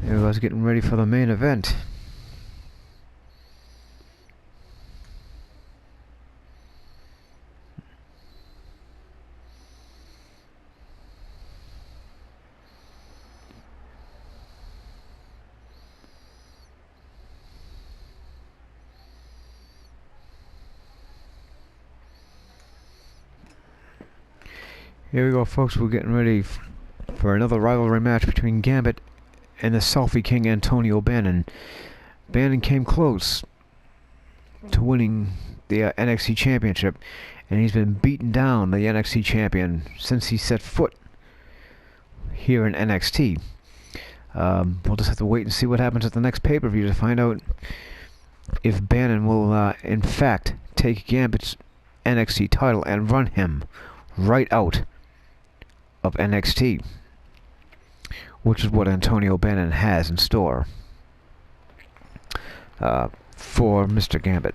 Everybody's getting ready for the main event. Here we go, folks. We're getting ready for another rivalry match between Gambit and the Selfie King Antonio Bannon. Bannon came close to winning the NXT Championship, and he's been beaten down, the NXT Champion, since he set foot here in NXT. We'll just have to wait and see what happens at the next pay-per-view to find out if Bannon will, in fact, take Gambit's NXT title and run him right out of NXT, which is what Antonio Bannon has in store for Mr. Gambit.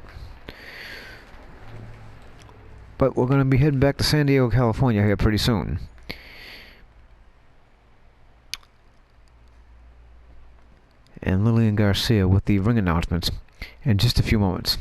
But we're going to be heading back to San Diego, California here pretty soon. And Lillian Garcia with the ring announcements in just a few moments.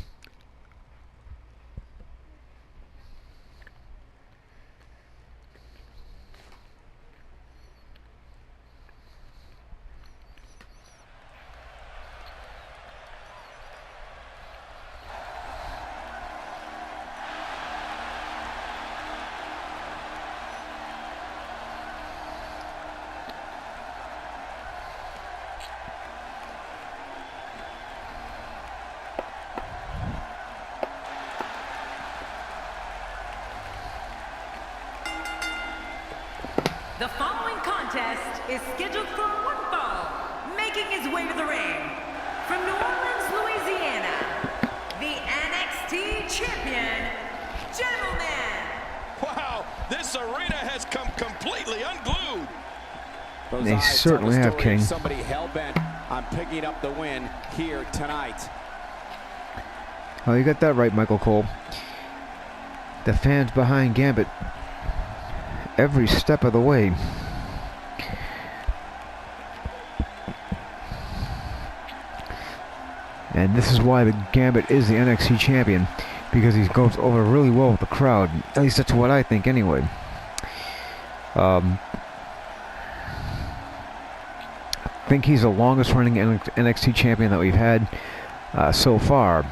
The following contest is scheduled for one fall. Making his way to the ring, from New Orleans, Louisiana, the NXT Champion, Gentleman. Wow, this arena has come completely unglued. They certainly have, King. Somebody hell-bent on picking up the win here tonight. Oh, you got that right, Michael Cole. The fans behind Gambit every step of the way. And this is why the Gambit is the NXT champion, because he goes over really well with the crowd. At least that's what I think anyway. I think he's the longest running NXT champion that we've had so far.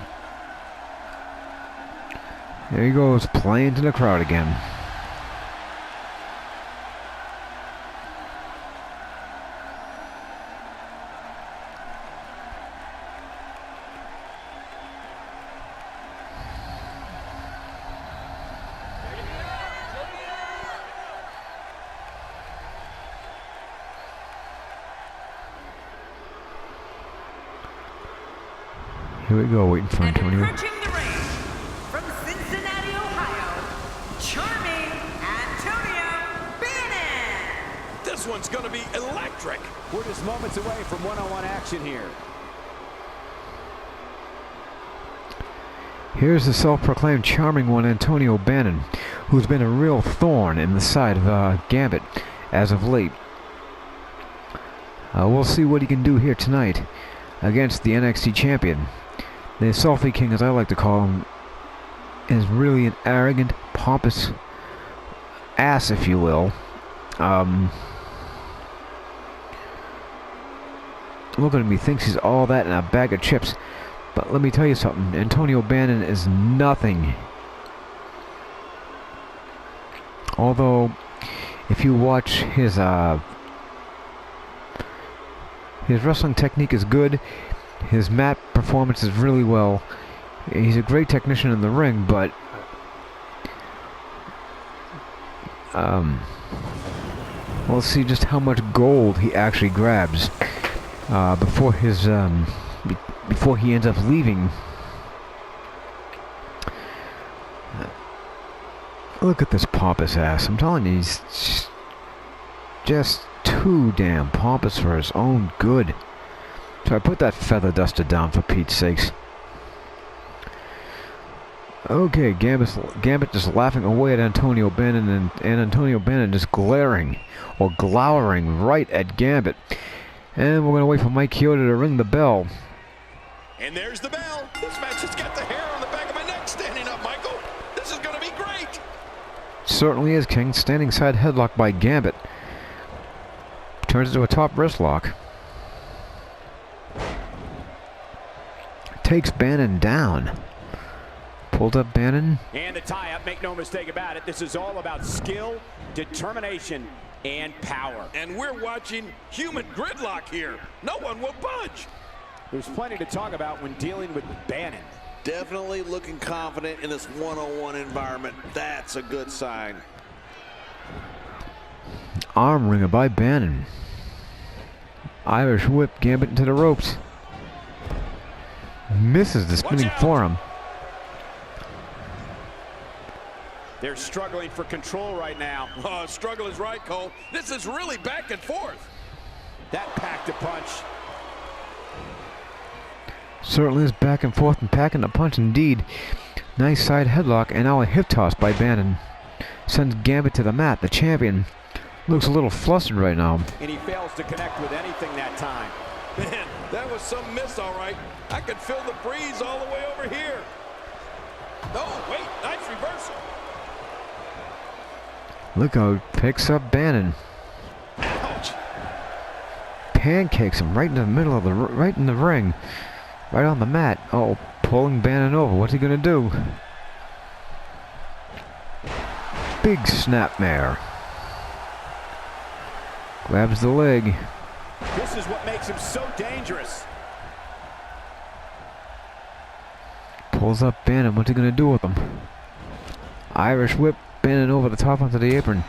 There he goes, playing to the crowd again. Here we go, waiting for Antonio. Approaching the ring, from Cincinnati, Ohio, charming Antonio Bannon. This one's going to be electric. We're just moments away from one-on-one action here. Here's the self-proclaimed charming one, Antonio Bannon, who's been a real thorn in the side of Gambit as of late. We'll see what he can do here tonight against the NXT champion. The Selfie King, as I like to call him, is really an arrogant, pompous ass, if you will. Look at him, he thinks he's all that in a bag of chips. But let me tell you something, Antonio Bannon is nothing. Although, if you watch his wrestling technique is good, his mat performance is really well. He's a great technician in the ring, but we'll see just how much gold he actually grabs before he ends up leaving. Look at this pompous ass. I'm telling you, he's just too damn pompous for his own good. So I put that feather duster down, for Pete's sakes. Okay, Gambit just laughing away at Antonio Bannon, and Antonio Bannon just glaring or glowering right at Gambit. And we're going to wait for Mike Chioda to ring the bell. And there's the bell. This match has got the hair on the back of my neck standing up, Michael. This is going to be great. Certainly is, King. Standing side headlock by Gambit. Turns into a top wrist lock. Takes Bannon down. Pulled up Bannon. And the tie-up, make no mistake about it. This is all about skill, determination, and power. And we're watching human gridlock here. No one will budge. There's plenty to talk about when dealing with Bannon. Definitely looking confident in this one-on-one environment. That's a good sign. Arm wringer by Bannon. Irish whip, Gambit into the ropes. Misses the spinning forearm. They're struggling for control right now. Oh, struggle is right, Cole. This is really back and forth. That packed a punch. Certainly is back and forth and packing a punch indeed. Nice side headlock and now a hip toss by Bannon. Sends Gambit to the mat. The champion looks a little flustered right now. And he fails to connect with anything that time. Man, that was some miss, all right. I could feel the breeze all the way over here. Oh, wait, nice reversal. Look how he picks up Bannon. Ouch. Pancakes him right in the middle of right in the ring. Right on the mat. Oh, pulling Bannon over. What's he gonna do? Big snapmare. Grabs the leg. This is what makes him so dangerous. Pulls up Bannon. What's he gonna do with him? Irish whip. Bannon over the top onto the apron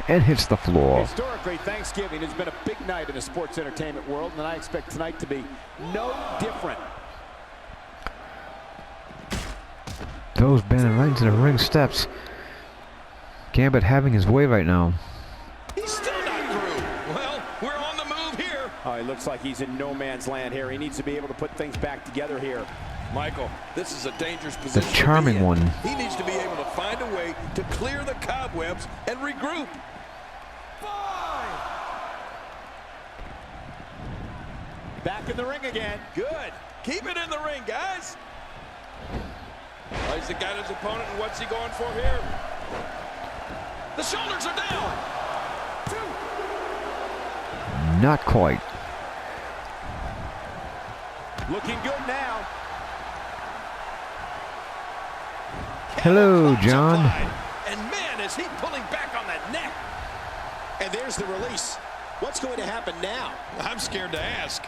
and hits the floor. Historically, Thanksgiving has been a big night in the sports entertainment world, and I expect tonight to be no different. Throws Bannon right into the ring steps. Gambit having his way right now. He's still not through. Well, we're on the move here. Oh, he looks like he's in no man's land here. He needs to be able to put things back together here. Michael, this is a dangerous position. The charming to be in. one. He needs to be able to find a way to clear the cobwebs and regroup. Back in the ring again. Good. Keep it in the ring, guys. Well, he's got his opponent, and what's he going for here? The shoulders are down. Not quite. Looking good now. Hello, John. And man, is he pulling back on that neck. And there's the release. What's going to happen now? I'm scared to ask.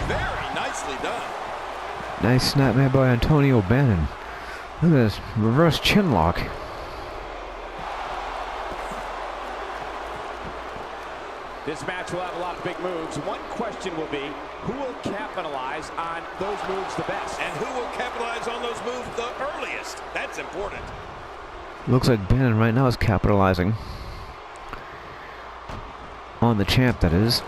Very nicely done. Nice snapmare by Antonio Bannon. Look at this reverse chin lock. This match will have a lot of big moves. One question will be, who will capitalize on those moves the best? And who will capitalize on those moves the earliest? That's important. Looks like Bannon right now is capitalizing on the champ, that is.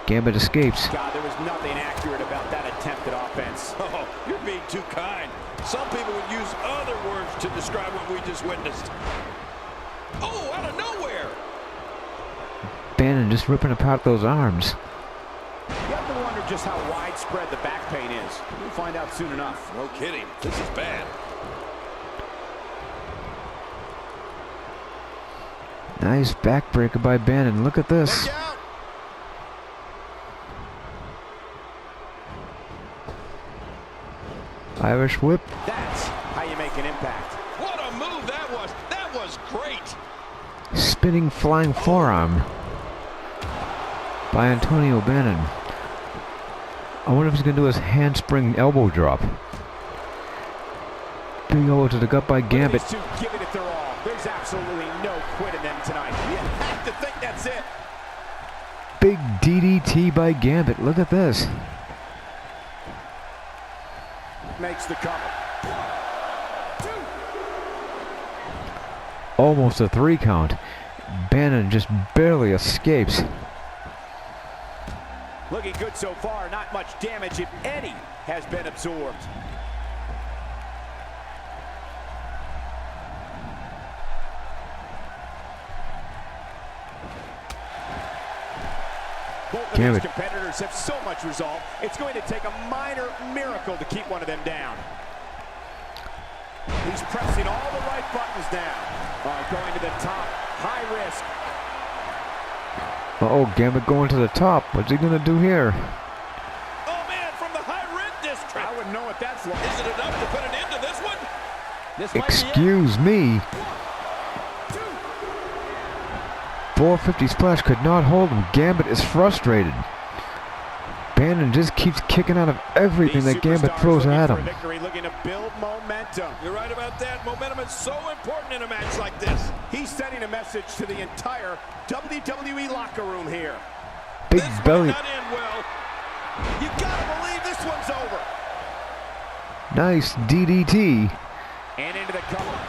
Gambit escapes. God, there was nothing accurate about that attempted offense. Oh, you're being too kind. Some people would use other words to describe what we just witnessed. Oh, out of nowhere. Bannon just ripping apart those arms. You have to wonder just how widespread the back pain is. We'll find out soon enough. No kidding. This is bad. Nice backbreaker by Bannon. Look at this. Look out. Irish whip. That's how you make an impact. What a move that was. That was great. Spinning flying forearm by Antonio Bannon. I wonder if he's going to do his handspring elbow drop. Big elbow to the gut by Gambit. These two giving it their all. There's absolutely no quit in them tonight. You have to think that's it. Big DDT by Gambit. Look at this. Makes the cover. Almost a 3 count. Bannon just barely escapes. Looking good so far. Not much damage, if any, has been absorbed. Both of these competitors have so much resolve, it's going to take a minor miracle to keep one of them down. He's pressing all the right buttons now. Going to the top, high risk. Uh-oh, Gambit going to the top. What's he gonna do here? Oh man, from the high red district. I wouldn't know what that's like. Is it enough to put an end to this one? This might Excuse me. 450 splash could not hold him. Gambit is frustrated. Bannon just keeps kicking out of everything that Gambit throws at him. Victory, looking to build momentum. You're right about that. Momentum is so important in a match like this. He's sending a message to the entire WWE locker room here. Big This belly. might not end well. You gotta believe this one's over. Nice DDT. And into the cover.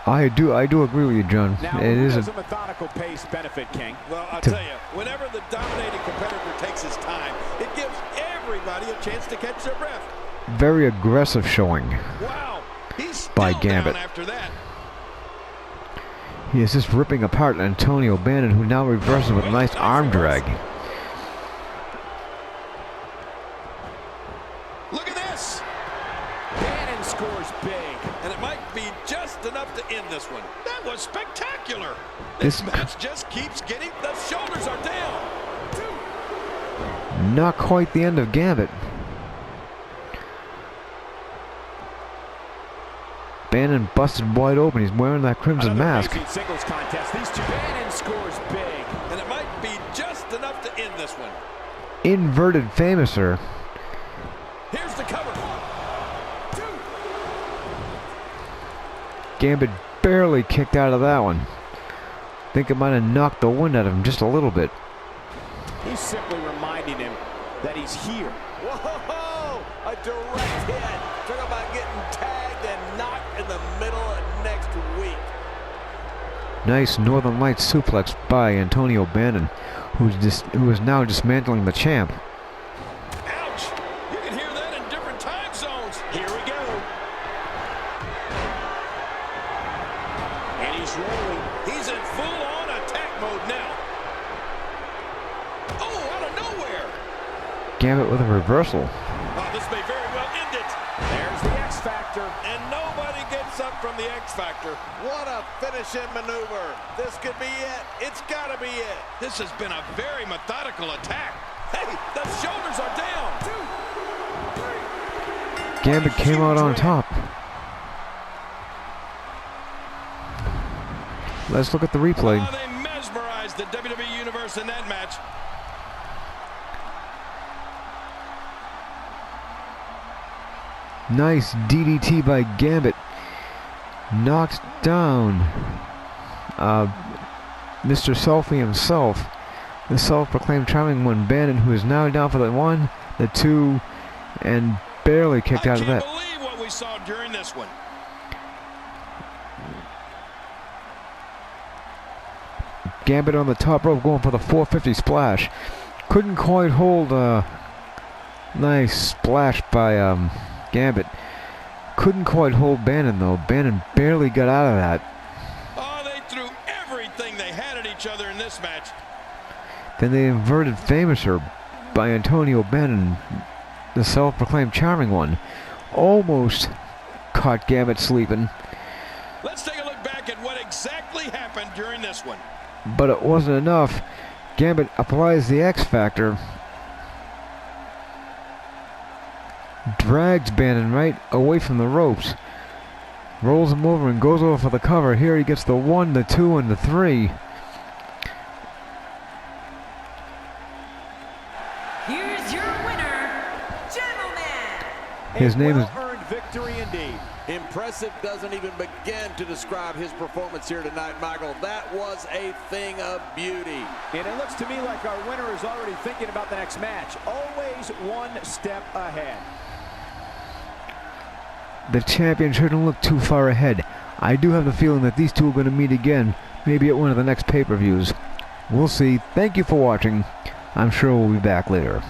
I do agree with you, John. Now, It is does a methodical pace benefit, King? Well, I'll tell you, whenever the dominating competitor takes his time, it gives everybody a chance to catch their breath. very aggressive showing. Wow, he's By still Gambit. down after that. He is just ripping apart Antonio Bannon, who now reverses with a nice arm drag. Look at this. Bannon scores big. And it might be just enough to end this one. That was spectacular. This This match just keeps getting, the shoulders are down. not quite the end of Gambit. Bannon busted wide open. He's wearing that crimson mask. Another amazing singles contest. These two. Bannon scores big. And it might be just enough to end this one. Inverted Famouser. Here's the cover. Gambit barely kicked out of that one. Think it might have knocked the wind out of him just a little bit. He's simply reminding him that he's here. Whoa! A direct hit. Talk about getting tagged and knocked in the middle of next week. Nice Northern Lights suplex by Antonio Bannon, who is now dismantling the champ. Ouch. You can hear that in different time zones. Here we go. And he's rolling. He's in full-on attack mode now. Oh, out of nowhere. Gambit with a reversal. Oh, this may very well end it. There's the X Factor. And nobody gets up from the X Factor. What a finishing maneuver. This could be it. It's got to be it. This has been a very methodical attack. Hey, the shoulders are down. Gambit came out on top. Let's look at the replay. Oh, they mesmerized the WWE Universe in that match. Nice DDT by Gambit. Knocked down Mr. Selfie himself. The self-proclaimed charming one, Bannon, who is now down for the 1, the 2, and barely kicked out of that. I can't believe what we saw during this one. Gambit on the top rope going for the 450 splash. Couldn't quite hold a nice splash by Gambit. Couldn't quite hold Bannon though. Bannon barely got out of that. Oh, they threw everything they had at each other in this match. Then they inverted Famouser by Antonio Bannon, the self-proclaimed charming one. Almost caught Gambit sleeping, Let's take a look back at what exactly happened during this one. but it wasn't enough. Gambit applies the X Factor. Drags Bannon right away from the ropes. Rolls him over and goes over for the cover. Here he gets the 1, the 2, and the 3. Here's your winner, gentlemen. His name is... Well-earned victory indeed. Impressive doesn't even begin to describe his performance here tonight, Michael. That was a thing of beauty. And it looks to me like our winner is already thinking about the next match. Always one step ahead. The champion shouldn't look too far ahead. I do have the feeling that these two are going to meet again, maybe at one of the next pay-per-views. We'll see. Thank you for watching. I'm sure we'll be back later.